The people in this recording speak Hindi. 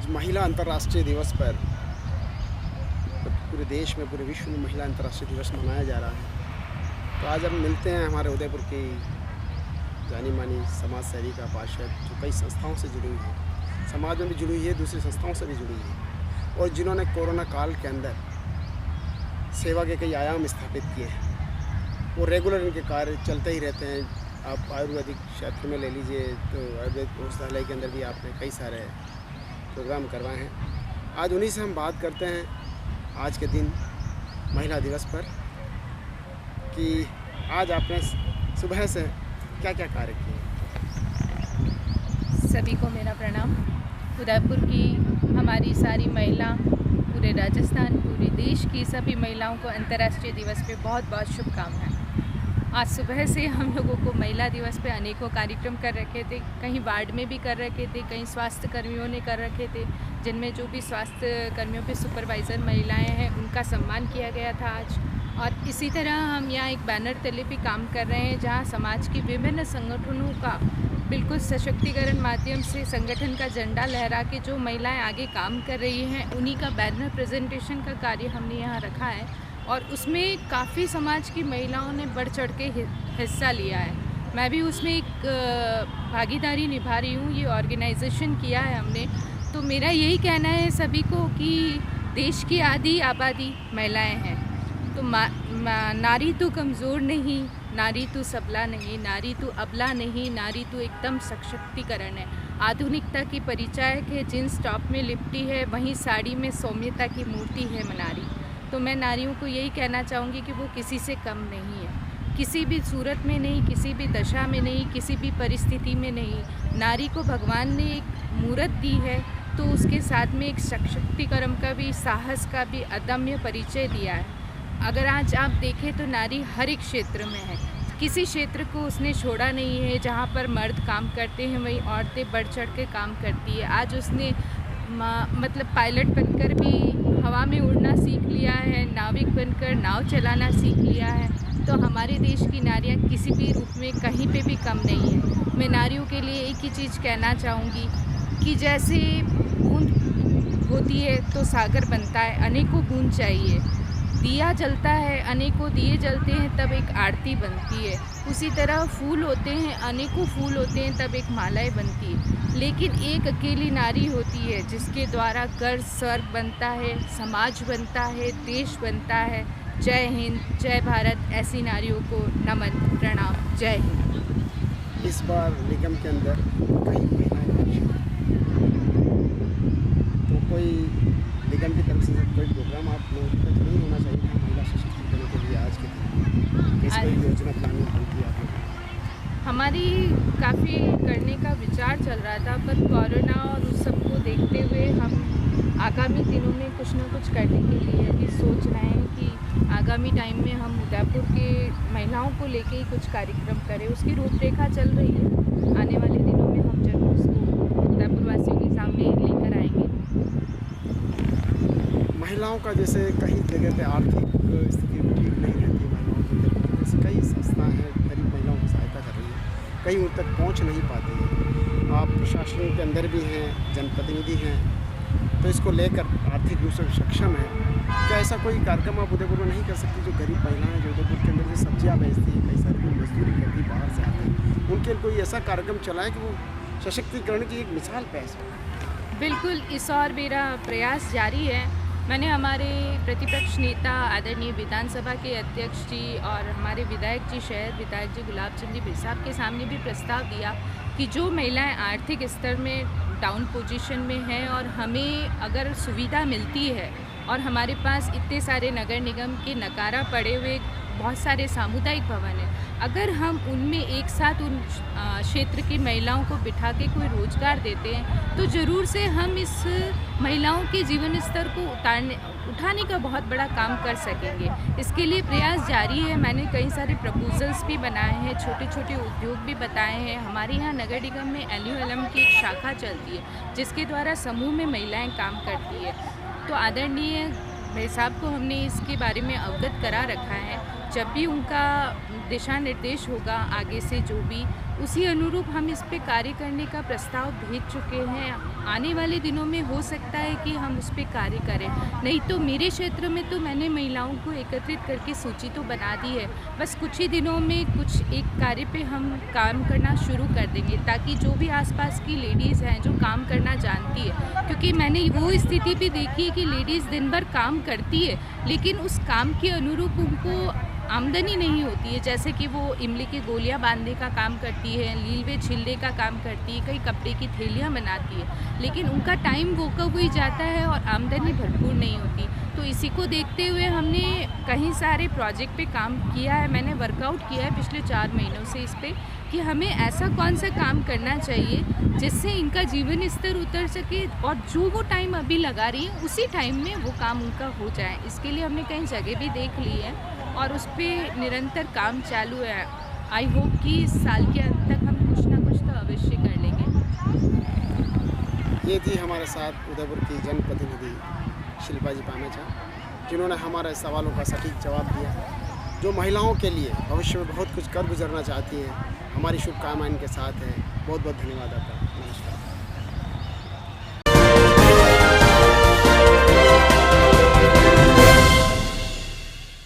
आज महिला अंतर्राष्ट्रीय दिवस पर पूरे देश में, पूरे विश्व में महिला अंतर्राष्ट्रीय दिवस मनाया जा रहा है। तो आज हम मिलते हैं हमारे उदयपुर की जानी मानी समाज सेविका पार्षद, जो कई संस्थाओं से जुड़ी हुई है, समाज में भी जुड़ी हुई है, दूसरी संस्थाओं से भी जुड़ी हुई है, और जिन्होंने कोरोना काल के अंदर सेवा के कई आयाम स्थापित किए हैं। वो रेगुलर इनके कार्य चलते ही रहते हैं। आप आयुर्वेदिक क्षेत्र में ले लीजिए तो आयुर्वेद औषधालय के अंदर भी आपने कई सारे प्रोग्राम करवाए हैं। आज उन्हीं से हम बात करते हैं आज के दिन महिला दिवस पर, कि आज आपने सुबह से क्या क्या कार्य किए। सभी को मेरा प्रणाम। उदयपुर की हमारी सारी महिला, पूरे राजस्थान, पूरे देश की सभी महिलाओं को अंतर्राष्ट्रीय दिवस पे बहुत बहुत शुभकामनाएं। आज सुबह से हम लोगों को महिला दिवस पे अनेकों कार्यक्रम कर रखे थे। कहीं वार्ड में भी कर रखे थे, कहीं स्वास्थ्य कर्मियों ने कर रखे थे, जिनमें जो भी स्वास्थ्य कर्मियों पे सुपरवाइज़र महिलाएं हैं उनका सम्मान किया गया था आज। और इसी तरह हम यहाँ एक बैनर तले भी काम कर रहे हैं, जहाँ समाज की विभिन्न संगठनों का बिल्कुल सशक्तिकरण माध्यम से संगठन का झंडा लहरा के जो महिलाएं आगे काम कर रही हैं, उन्हीं का बैनर प्रेजेंटेशन का कार्य हमने यहाँ रखा है। और उसमें काफ़ी समाज की महिलाओं ने बढ़ चढ़ के हिस्सा लिया है। मैं भी उसमें एक भागीदारी निभा रही हूँ। ये ऑर्गेनाइजेशन किया है हमने। तो मेरा यही कहना है सभी को कि देश की आधी आबादी महिलाएं हैं। तो नारी तो कमज़ोर नहीं, नारी तो सबला नहीं, नारी तो अबला नहीं, नारी तो एकदम सशक्तिकरण है। आधुनिकता की परिचायक है, जींस टॉप में लिपटी है, वहीं साड़ी में सौम्यता की मूर्ति है नारी। तो मैं नारियों को यही कहना चाहूँगी कि वो किसी से कम नहीं है, किसी भी सूरत में नहीं, किसी भी दशा में नहीं, किसी भी परिस्थिति में नहीं। नारी को भगवान ने एक मूर्त दी है, तो उसके साथ में एक सशक्तिकरण का भी, साहस का भी अदम्य परिचय दिया है। अगर आज आप देखें तो नारी हर एक क्षेत्र में है, किसी क्षेत्र को उसने छोड़ा नहीं है। जहाँ पर मर्द काम करते हैं वहीं औरतें बढ़ चढ़ के काम करती है। आज उसने मतलब पायलट बनकर भी हवा में उड़ना सीख लिया है, नाविक बनकर नाव चलाना सीख लिया है। तो हमारे देश की नारियाँ किसी भी रूप में कहीं पे भी कम नहीं है। मैं नारियों के लिए एक ही चीज़ कहना चाहूँगी कि जैसे बूंद होती है तो सागर बनता है, अनेकों बूंद चाहिए। दिया जलता है, अनेकों दिए जलते हैं, तब एक आरती बनती है। उसी तरह फूल होते हैं, अनेकों फूल होते हैं, तब एक मालाएं बनती है। लेकिन एक अकेली नारी होती है जिसके द्वारा घर स्वर्ग बनता है, समाज बनता है, देश बनता है। जय हिंद, जय भारत। ऐसी नारियों को नमन, प्रणाम, जय हिंद। इस बार निगम के अंदर कई महिलाएं, तो कोई निगम की तरफ से कोई प्रोग्राम आप लोगों का जरूर होना चाहिए महिला सशक्तिकरण के लिए आज के दिन। इस कोई योजना प्लानिंग बनती है आपने? हमारी काफ़ी करने का विचार चल रहा था, पर कोरोना और उस सब को देखते हुए हम आगामी दिनों में कुछ ना कुछ करने के लिए अभी सोच रहे हैं कि आगामी टाइम में हम उदयपुर के महिलाओं को लेके ही कुछ कार्यक्रम करें। उसकी रूपरेखा चल रही है। आने वाले दिनों में हम जरूर उसको उदयपुर वासियों के सामने लेकर आएंगे। महिलाओं का जैसे कई जगह पे आर्थिक स्थिति ठीक नहीं रहती, महिलाओं की जैसे कई संस्थाएं हैं गरीब महिलाओं की सहायता कर रही है, कहीं उन तक पहुंच नहीं पाती है। आप प्रशासन के अंदर भी हैं, जनप्रतिनिधि हैं, तो इसको लेकर आर्थिक रूप से सक्षम है। क्या ऐसा कोई कार्यक्रम आप उदयपुर में नहीं कर सकती? जो गरीब महिलाएं जो उदयपुर के अंदर जो सब्जियाँ बेचती हैं, कई सारी लोग मजदूरी करती है, बाहर से आते हैं, उनके लिए कोई ऐसा कार्यक्रम चलाएं कि वो सशक्तिकरण की एक मिसाल पेश हो? बिल्कुल, इस और मेरा प्रयास जारी है। मैंने हमारे प्रतिपक्ष नेता आदरणीय विधानसभा के अध्यक्ष जी और हमारे विधायक जी, शहर विधायक जी गुलाब चंद जी बिरसा के सामने भी प्रस्ताव दिया कि जो महिलाएं आर्थिक स्तर में डाउन पोजीशन में हैं और हमें अगर सुविधा मिलती है और हमारे पास इतने सारे नगर निगम के नकारा पड़े हुए बहुत सारे सामुदायिक भवन हैं, अगर हम उनमें एक साथ उन क्षेत्र की महिलाओं को बिठा के कोई रोज़गार देते हैं तो ज़रूर से हम इस महिलाओं के जीवन स्तर को उठाने का बहुत बड़ा काम कर सकेंगे। इसके लिए प्रयास जारी है। मैंने कई सारे प्रपोजल्स भी बनाए हैं, छोटे छोटे उद्योग भी बताए हैं। हमारे यहाँ नगर निगम में LULM की एक शाखा चलती है जिसके द्वारा समूह में महिलाएँ काम करती है। तो आदरणीय भाई साहब को हमने इसके बारे में अवगत करा रखा है। जब भी उनका दिशा निर्देश होगा आगे से जो भी, उसी अनुरूप हम इस पे कार्य करने का प्रस्ताव भेज चुके हैं। आने वाले दिनों में हो सकता है कि हम उस पे कार्य करें, नहीं तो मेरे क्षेत्र में तो मैंने महिलाओं को एकत्रित करके सूची तो बना दी है। बस कुछ ही दिनों में कुछ एक कार्य पे हम काम करना शुरू कर देंगे, ताकि जो भी आसपास की लेडीज़ हैं जो काम करना जानती है, क्योंकि मैंने वो स्थिति भी देखी है कि लेडीज़ दिन भर काम करती है लेकिन उस काम के अनुरूप उनको आमदनी नहीं होती है। जैसे कि वो इमली की गोलियां बांधने का काम करती है, लीलवे छिलने का काम करती है, कई कपड़े की थैलियां बनाती है, लेकिन उनका टाइम वो कब ही जाता है और आमदनी भरपूर नहीं होती। तो इसी को देखते हुए हमने कई सारे प्रोजेक्ट पे काम किया है। मैंने वर्कआउट किया है पिछले 4 महीनों से इस पर कि हमें ऐसा कौन सा काम करना चाहिए जिससे इनका जीवन स्तर उतर सके, और जो वो टाइम अभी लगा रही है उसी टाइम में वो काम उनका हो जाए। इसके लिए हमने कई जगह भी देख ली है और उस पर निरंतर काम चालू है। आई होप कि इस साल के अंत तक हम कुछ ना कुछ तो अवश्य कर लेंगे। ये थी हमारे साथ उदयपुर की जनप्रतिनिधि शिल्पा जी पामेचा, जिन्होंने हमारे सवालों का सटीक जवाब दिया। जो महिलाओं के लिए भविष्य में बहुत कुछ कर गुजरना चाहती हैं, हमारी शुभकामनाएं इनके साथ हैं। बहुत बहुत धन्यवाद आपका।